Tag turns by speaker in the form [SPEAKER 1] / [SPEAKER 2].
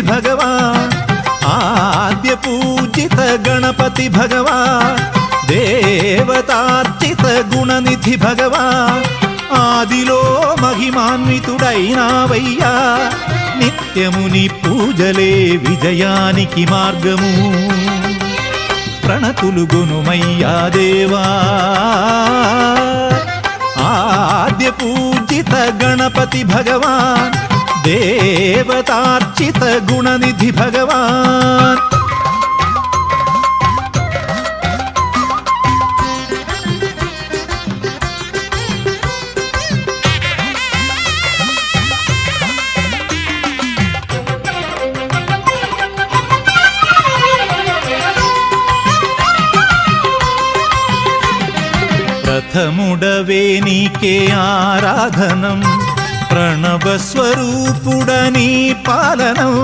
[SPEAKER 1] गुणनिधि भगवान् आद्य पूजित गणपति भगवान् देवतार्चित गुणनिधि भगवान् आदिलो महिमान्वितुडैनावయ్యా నిత్యముని పూజలే విజయానికి మార్గము ప్రణతులు గునుమయ్యా దేవా आद्य पूजित गणपति भगवान् देवतार्चित गुणनिधि भगवान् प्रथमुडवे नीके आराधनं प्रणव स्वरूपुडनी पालनं।